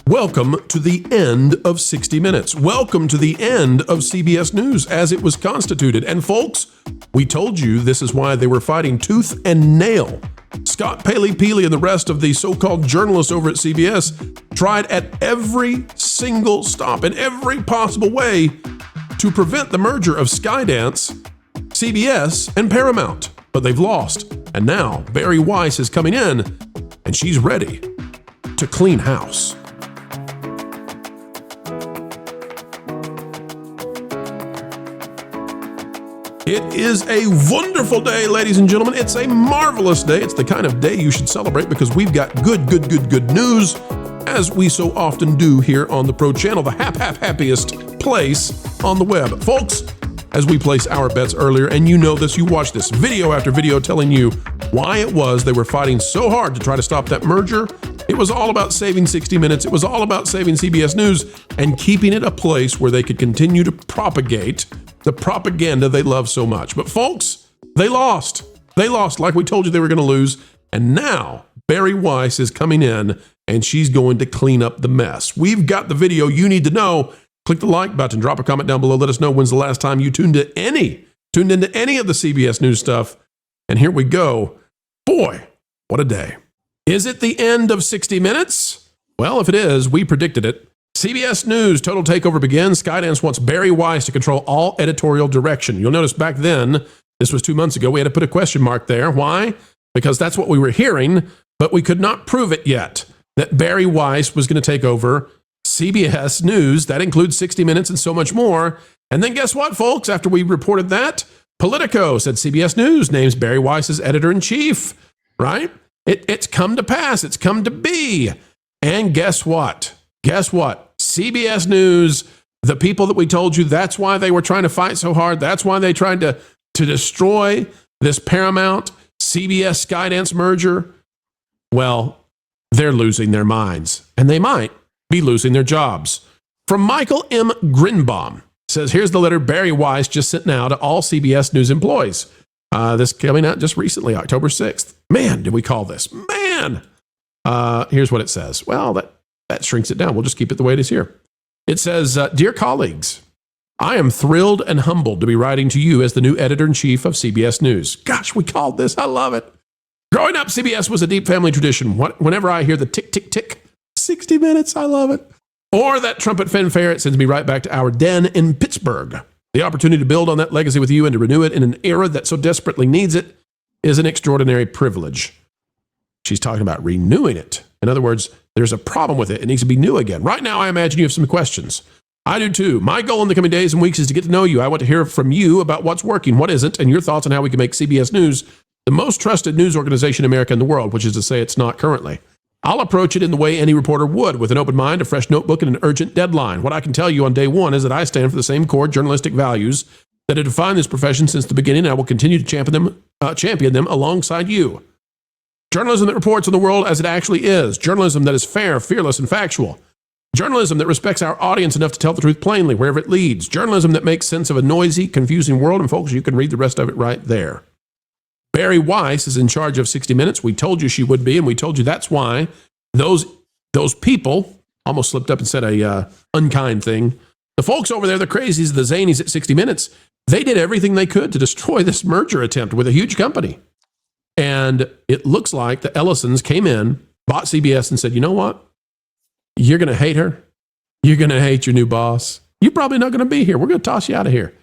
Welcome to the end of 60 Minutes. Welcome to the end of CBS News as it was constituted. And folks, we told you this is why they were fighting tooth and nail. Scott Paley-Peely and the rest of the so-called journalists over at CBS tried at every single stop in every possible way to prevent the merger of Skydance, CBS, and Paramount. But they've lost. And now Bari Weiss is coming in, and she's ready to clean house. It is a wonderful day, ladies and gentlemen. It's a marvelous day. It's the kind of day you should celebrate because we've got good news, as we so often do here on the Pro Channel, the happiest place on the web. Folks, as we place our bets earlier, and you know this, you watch this video after video telling you why it was they were fighting so hard to try to stop that merger. It was all about saving 60 Minutes. It was all about saving CBS News and keeping it a place where they could continue to propagate the propaganda they love so much. But folks, they lost. They lost like we told you they were going to lose. And now Bari Weiss is coming in and she's going to clean up the mess. We've got the video you need to know. Click the like button, drop a comment down below. Let us know when's the last time you tuned into any of the CBS News stuff. And here we go. Boy, what a day. Is it the end of 60 Minutes? Well, if it is, we predicted it. CBS News total takeover begins. Skydance wants Bari Weiss to control all editorial direction. You'll notice back then, this was 2 months ago, we had to put a question mark there. Why? Because that's what we were hearing, but we could not prove it yet, that Bari Weiss was going to take over CBS News. That includes 60 Minutes and so much more. And then guess what, folks? After we reported that, Politico said CBS News names Bari Weiss as editor-in-chief, right? It's come to pass. It's come to be. And guess what? Guess what? CBS News, the people that we told you, that's why they were trying to fight so hard. That's why they tried to destroy this Paramount CBS Skydance merger. Well, they're losing their minds, and they might be losing their jobs. From Michael M. Grinbaum, says, here's the letter Bari Weiss just sent now to all CBS News employees. This coming out just recently, October 6th. Man, did we call this? Man! Here's what it says. Well, that shrinks it down. We'll just keep it the way it is here. It says, Dear colleagues, I am thrilled and humbled to be writing to you as the new editor-in-chief of CBS News. Gosh, we called this. I love it. Growing up, CBS was a deep family tradition. Whenever I hear the tick, tick, tick, 60 Minutes, I love it. Or that trumpet fanfare, it sends me right back to our den in Pittsburgh. The opportunity to build on that legacy with you and to renew it in an era that so desperately needs it is an extraordinary privilege. She's talking about renewing it. In other words, there's a problem with it. It needs to be new again. Right now, I imagine you have some questions. I do too. My goal in the coming days and weeks is to get to know you. I want to hear from you about what's working, what isn't, and your thoughts on how we can make CBS News the most trusted news organization in America and the world, which is to say it's not currently. I'll approach it in the way any reporter would, with an open mind, a fresh notebook, and an urgent deadline. What I can tell you on day one is that I stand for the same core journalistic values that have defined this profession since the beginning, and I will continue to champion them alongside you. Journalism that reports on the world as it actually is. Journalism that is fair, fearless, and factual. Journalism that respects our audience enough to tell the truth plainly, wherever it leads. Journalism that makes sense of a noisy, confusing world. And folks, you can read the rest of it right there. Bari Weiss is in charge of 60 Minutes. We told you she would be, and we told you that's why those people, almost slipped up and said a unkind thing. The folks over there, the crazies, the zanies at 60 Minutes, they did everything they could to destroy this merger attempt with a huge company. And it looks like the Ellisons came in, bought CBS, and said, you know what? You're going to hate her. You're going to hate your new boss. You're probably not going to be here. We're going to toss you out of here.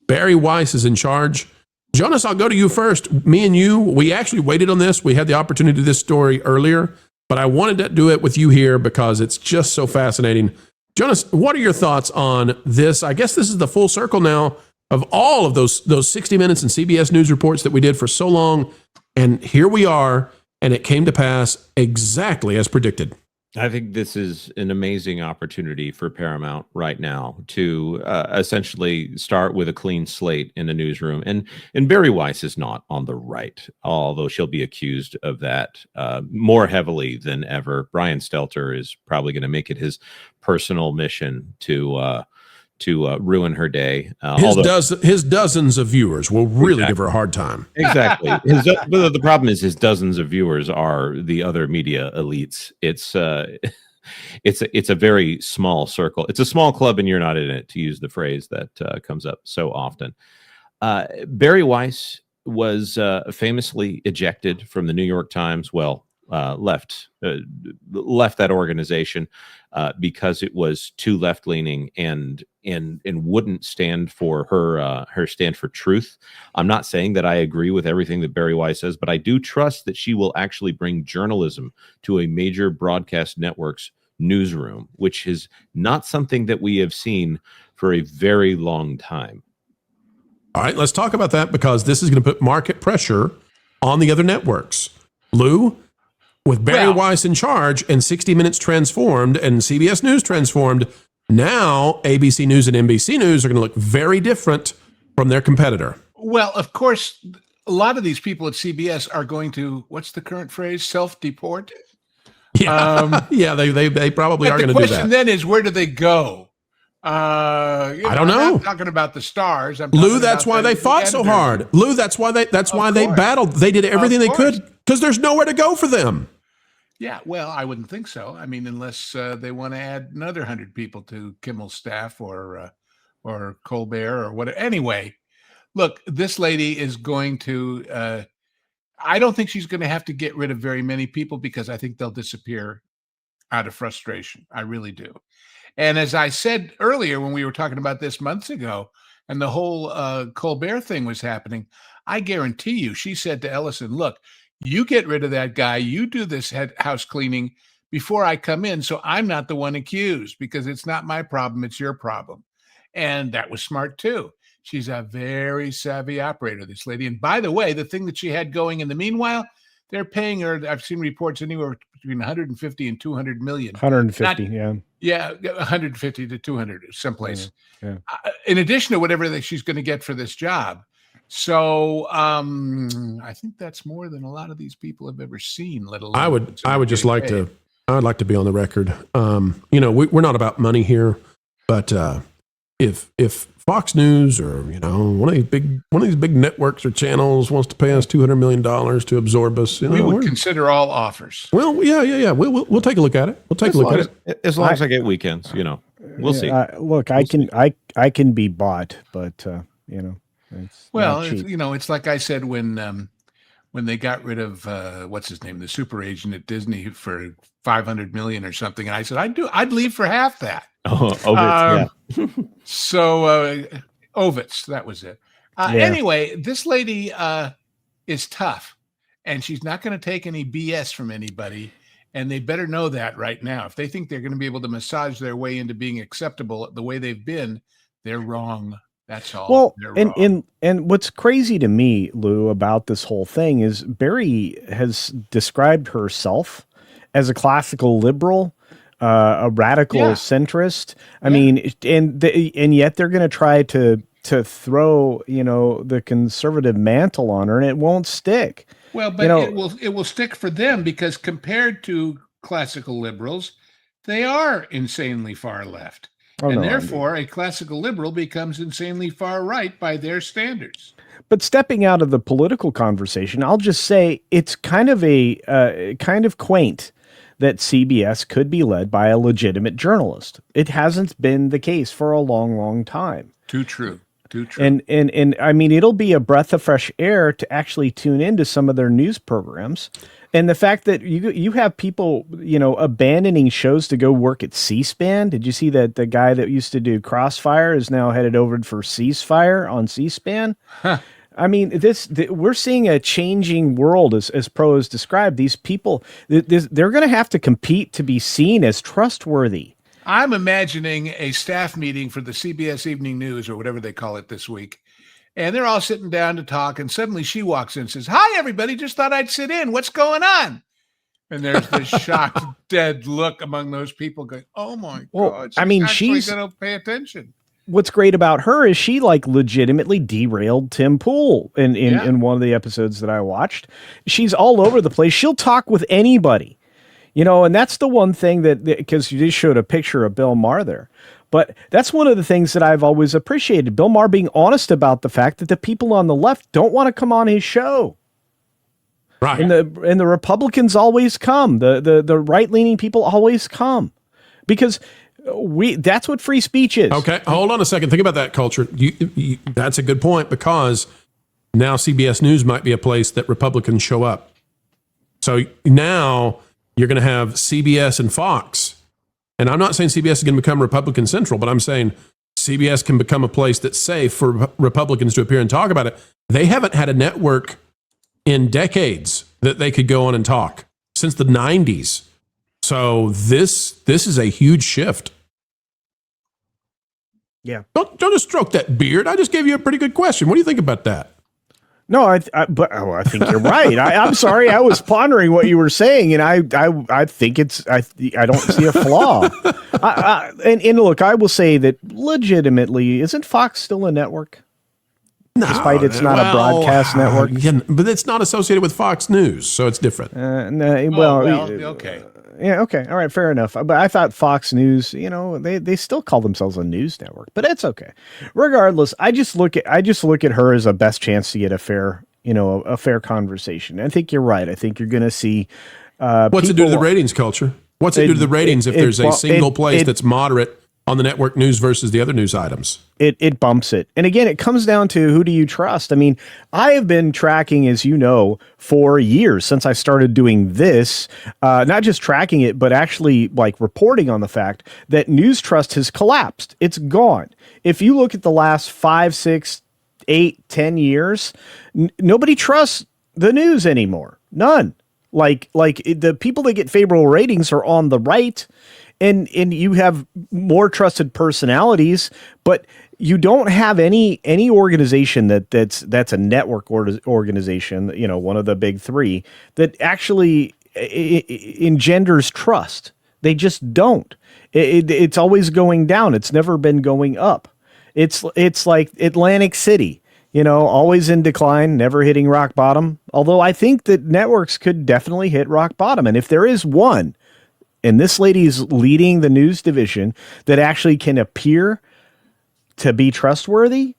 Bari Weiss is in charge. Jonas, I'll go to you first. Me and you, we actually waited on this. We had the opportunity to do this story earlier, but I wanted to do it with you here because it's just so fascinating. Jonas, what are your thoughts on this? I guess this is the full circle now of all of those 60 Minutes and CBS News reports that we did for so long. And here we are, and it came to pass exactly as predicted. I think this is an amazing opportunity for Paramount right now to essentially start with a clean slate in the newsroom. And Bari Weiss is not on the right, although she'll be accused of that more heavily than ever. Brian Stelter is probably going to make it his personal mission to ruin her day. His dozens of viewers will really give her a hard time. Exactly. The problem is his dozens of viewers are the other media elites. It's it's a very small circle. It's a small club, and you're not in it, to use the phrase that comes up so often. Bari Weiss was famously ejected from the New York Times. Well, left that organization because it was too left leaning and wouldn't stand for her stand for truth. I'm not saying that I agree with everything that Bari Weiss says, but I do trust that she will actually bring journalism to a major broadcast network's newsroom, which is not something that we have seen for a very long time. All right, let's talk about that, because this is going to put market pressure on the other networks. Lou, with Bari Weiss in charge and 60 Minutes transformed and CBS News transformed, now ABC News and NBC News are going to look very different from their competitor. Well, of course, a lot of these people at CBS are going to, what's the current phrase, self-deport? Yeah, yeah, they probably are going to do that. The question then is, where do they go? I don't know. I'm not talking about the stars. Lou, that's why they fought so hard. Lou, that's why they battled. They did everything they could, because there's nowhere to go for them. Yeah, well, I wouldn't think so. I mean, unless they want to add another 100 people to Kimmel's staff or Colbert or whatever. Anyway, look, this lady is going to. I don't think she's going to have to get rid of very many people, because I think they'll disappear out of frustration. I really do. And as I said earlier, when we were talking about this months ago, and the whole Colbert thing was happening, I guarantee you, she said to Ellison, look, you get rid of that guy, you do this house cleaning before I come in, so I'm not the one accused, because it's not my problem, it's your problem. And that was smart too. She's a very savvy operator, this lady. And by the way, the thing that she had going in the meanwhile, they're paying her, I've seen reports, anywhere between 150 and 200 million. 150, yeah. Yeah, 150 to 200 someplace. Yeah. In addition to whatever that she's going to get for this job. So I think that's more than a lot of these people have ever seen, let alone. I would just like to, I'd like to be on the record. We're not about money here, but if Fox News or one of these big networks or channels wants to pay us $200 million to absorb us, we would consider all offers. Well, yeah. We'll take a look at it. We'll take a look at it as long as I get weekends. We'll see. Look, I can be bought, but it's it's like I said when they got rid of what's his name, the super agent at Disney for $500 million or something, and I said I'd leave for half that. Ovitz, yeah. So Ovitz, that was it. Anyway, this lady is tough, and she's not going to take any BS from anybody, and they better know that right now. If they think they're going to be able to massage their way into being acceptable the way they've been, they're wrong. That's all. Well, and what's crazy to me, Lou, about this whole thing is Bari has described herself as a classical liberal, a radical centrist. I mean, and yet they're going to try to throw the conservative mantle on her, and it won't stick. Well, but it will stick for them, because compared to classical liberals, they are insanely far left. Therefore, a classical liberal becomes insanely far right by their standards. But stepping out of the political conversation, I'll just say it's kind of quaint that CBS could be led by a legitimate journalist. It hasn't been the case for a long, long time. Too true. And I mean, it'll be a breath of fresh air to actually tune into some of their news programs. And the fact that you have people, abandoning shows to go work at C-SPAN. Did you see that the guy that used to do Crossfire is now headed over for Ceasefire on C-SPAN? Huh. I mean, we're seeing a changing world as Pro has described. These people, they're going to have to compete to be seen as trustworthy. I'm imagining a staff meeting for the CBS Evening News or whatever they call it this week. And they're all sitting down to talk, and suddenly she walks in and says, "Hi, everybody, just thought I'd sit in. What's going on?" And there's this shocked, dead look among those people going, "Oh, my God. She's going to pay attention." What's great about her is she legitimately derailed Tim Pool in one of the episodes that I watched. She's all over the place. She'll talk with anybody, and that's the one thing because you just showed a picture of Bill Maher there. But that's one of the things that I've always appreciated. Bill Maher being honest about the fact that the people on the left don't want to come on his show. Right. And the Republicans always come. The right-leaning people always come because that's what free speech is. Okay, hold on a second. Think about that, Culture. That's a good point, because now CBS News might be a place that Republicans show up. So now you're going to have CBS and Fox. And I'm not saying CBS is going to become Republican Central, but I'm saying CBS can become a place that's safe for Republicans to appear and talk about it. They haven't had a network in decades that they could go on and talk, since the 90s. So this is a huge shift. Yeah. Don't just stroke that beard. I just gave you a pretty good question. What do you think about that? No, I think you're right. I'm sorry. I was pondering what you were saying, and I think I don't see a flaw. And look, I will say that legitimately, isn't Fox still a network? No, despite it's not a broadcast network. Yeah, but it's not associated with Fox News, so it's different. Okay. Yeah, okay. All right, fair enough. But I thought Fox News, they still call themselves a news network, but it's okay. Regardless, I just look at her as a best chance to get a fair conversation. I think you're right. I think you're going to see what's it do to the ratings, Culture? What's it do to the ratings if there's a single place that's moderate on the network news versus the other news items? It bumps it. And again, it comes down to who do you trust? I mean, I have been tracking, as you know, for years since I started doing this, not just tracking it, but actually like reporting on the fact that news trust has collapsed. It's gone. If you look at the last 5, 6, 8, 10 years, nobody trusts the news anymore. None. Like the people that get favorable ratings are on the right. And you have more trusted personalities, but you don't have any organization that's a network organization, one of the big three, that actually engenders trust. They just don't. It's always going down. It's never been going up. It's like Atlantic City, always in decline, never hitting rock bottom. Although I think that networks could definitely hit rock bottom. And if there is one, and this lady is leading the news division that actually can appear to be trustworthy,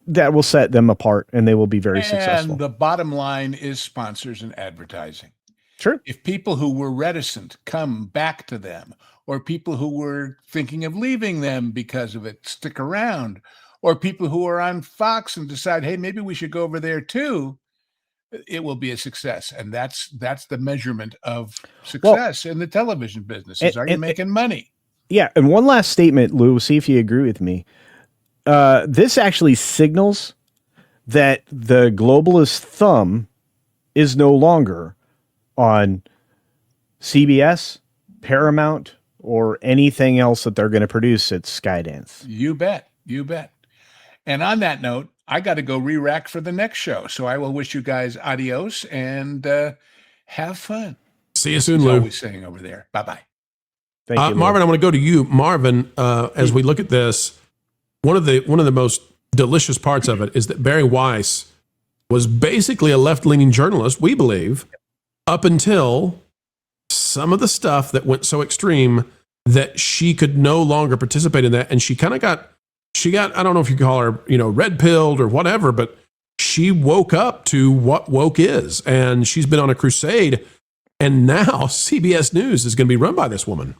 that will set them apart and they will be very successful. And the bottom line is sponsors and advertising. Sure. If people who were reticent come back to them, or people who were thinking of leaving them because of it stick around, or people who are on Fox and decide, hey, maybe we should go over there too, it will be a success. And that's the measurement of success in the television business. Are you making money? Yeah. And one last statement, Lou, see if you agree with me. This actually signals that the globalist thumb is no longer on CBS, Paramount, or anything else that they're going to produce at Skydance. You bet. And on that note, I got to go re-rack for the next show. So I will wish you guys adios and have fun. See you soon, Lou. Always saying over there. Bye-bye. Thank you, Lou. Marvin, I want to go to you. Marvin, as we look at this, one of the most delicious parts of it is that Bari Weiss was basically a left-leaning journalist, we believe, up until some of the stuff that went so extreme that she could no longer participate in that. And she kind of got, I don't know if you call her, red-pilled or whatever, but she woke up to what woke is. And she's been on a crusade. And now CBS News is going to be run by this woman.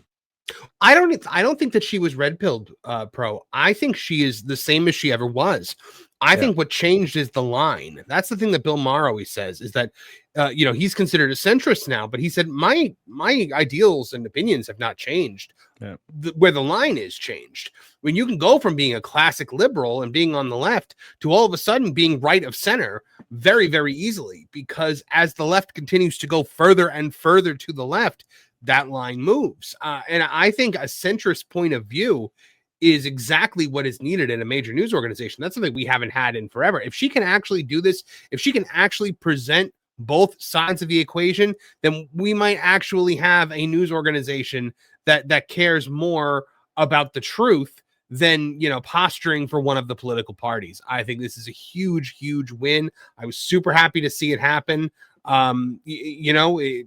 I don't think that she was red-pilled, Pro. I think she is the same as she ever was. I think what changed is the line. That's the thing that Bill Maher always says, is that, he's considered a centrist now, but he said, my ideals and opinions have not changed. Yeah. Where the line is changed. When you can go from being a classic liberal and being on the left to all of a sudden being right of center very, very easily, because as the left continues to go further and further to the left, that line moves. And I think a centrist point of view is exactly what is needed in a major news organization. That's something we haven't had in forever. If she can actually do this, if she can actually present both sides of the equation, then we might actually have a news organization that cares more about the truth than, posturing for one of the political parties. I think this is a huge, huge win. I was super happy to see it happen. I'm going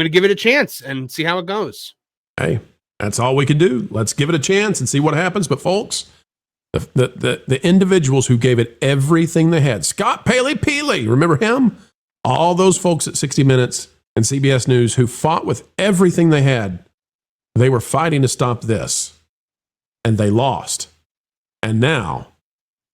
to give it a chance and see how it goes. Hey, that's all we can do. Let's give it a chance and see what happens. But folks, the individuals who gave it everything they had, Scott Paley Peely, remember him? All those folks at 60 Minutes and CBS News who fought with everything they had, they were fighting to stop this. And they lost. And now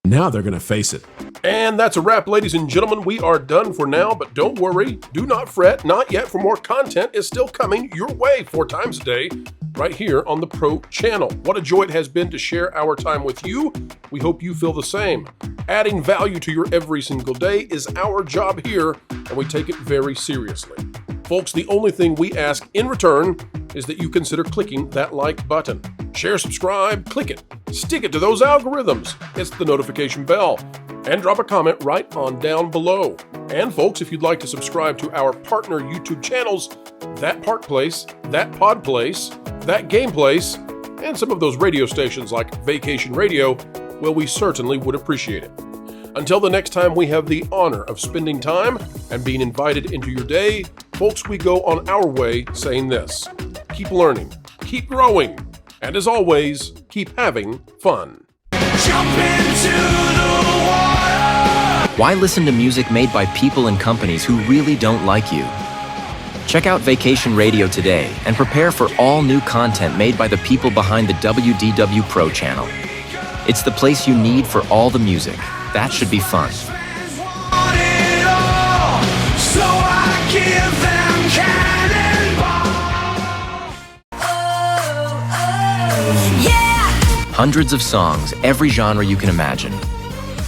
they're going to face it. And that's a wrap, ladies and gentlemen. We are done for now, but don't worry. Do not fret. Not yet, for more content is still coming your way 4 times a day right here on the Pro Channel. What a joy it has been to share our time with you. We hope you feel the same. Adding value to your every single day is our job here, and we take it very seriously. Folks, the only thing we ask in return is that you consider clicking that like button. Share, subscribe, click it. Stick it to those algorithms. It's the notification bell. And drop a comment right on down below. And folks, if you'd like to subscribe to our partner YouTube channels, That Part Place, That Pod Place, That Game Place, and some of those radio stations like Vacation Radio, well, we certainly would appreciate it. Until the next time we have the honor of spending time and being invited into your day, folks, we go on our way saying this: keep learning, keep growing, and as always, keep having fun. Jump into the water! Why listen to music made by people and companies who really don't like you? Check out Vacation Radio today and prepare for all new content made by the people behind the WDW Pro Channel. It's the place you need for all the music. That should be fun. Want it all, so I give them cannonball. Yeah! Hundreds of songs, every genre you can imagine.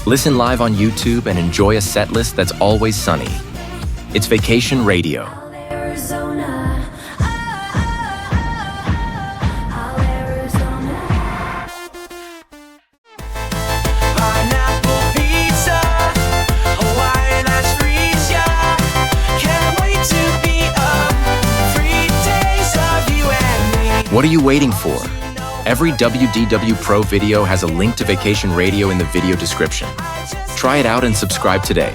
Listen live on YouTube and enjoy a set list that's always sunny. It's Vacation Radio. Arizona. Pineapple pizza, Hawaiian ice freeze, yeah. Can't wait to be up. 3 days of you and me. What are you waiting for? Every WDW Pro video has a link to Vacation Radio in the video description. Try it out and subscribe today.